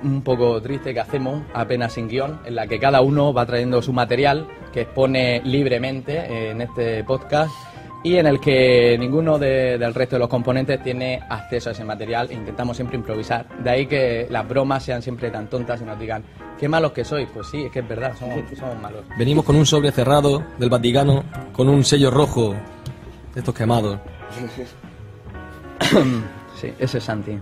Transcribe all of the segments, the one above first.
un poco triste que hacemos, apenas sin guión, en la que cada uno va trayendo su material que expone libremente en este podcast y en el que ninguno del resto de los componentes tiene acceso a ese material e intentamos siempre improvisar. De ahí que las bromas sean siempre tan tontas y nos digan, qué malos que sois. Pues sí, es que es verdad, somos malos. Venimos con un sobre cerrado del Vaticano, con un sello rojo de estos quemados. Sí, ese es Santi.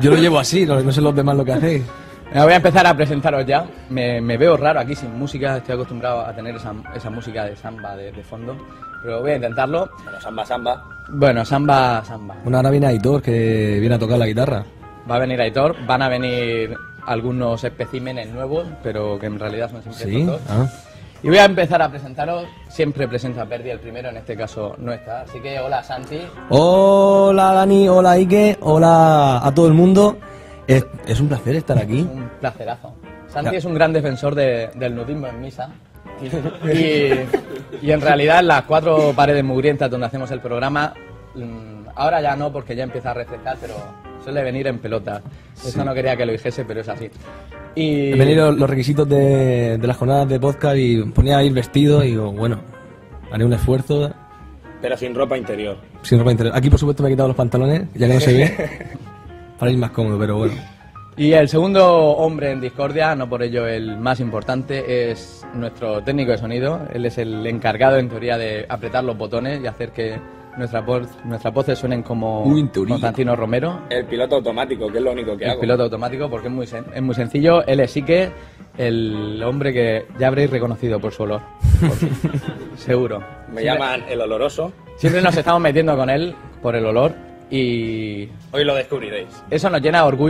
Yo lo llevo así, no sé los demás lo que hacéis. Me voy a empezar a presentaros ya. Me veo raro aquí sin música, estoy acostumbrado a tener esa música de samba de fondo, pero voy a intentarlo. Bueno, samba. Bueno, samba. Bueno, ahora viene Aitor, que viene a tocar la guitarra. Va a venir Aitor, van a venir algunos especímenes nuevos, pero que en realidad son siempre ¿Sí? estos dos. Y voy a empezar a presentaros, siempre presento a Perdi el primero, en este caso no está, así que hola Santi. Hola Dani, hola Ike, hola a todo el mundo. Es un placer estar aquí. Un placerazo. Santi es un gran defensor del nudismo en misa. Y en realidad en las 4 paredes mugrientas donde hacemos el programa, ahora ya no porque ya empieza a refrescar, pero suele venir en pelotas. Sí. Eso no quería que lo dijese, pero es así. Y... He venido los requisitos de las jornadas de podcast y ponía a ir vestido y digo, bueno, haré un esfuerzo. Pero sin ropa interior. Sin ropa interior. Aquí por supuesto me he quitado los pantalones, ya que no se ve, para ir más cómodo, pero bueno. Y el segundo hombre en discordia, no por ello el más importante, es nuestro técnico de sonido. Él es el encargado en teoría de apretar los botones y hacer que nuestras voces suenen como Constantino Romero. El piloto automático, que es lo único que hago. El piloto automático, porque es muy sencillo. Él es Ike, el hombre que ya habréis reconocido por su olor. Seguro. Me llaman el oloroso. Siempre nos estamos metiendo con él por el olor y... Hoy lo descubriréis. Eso nos llena de orgullo.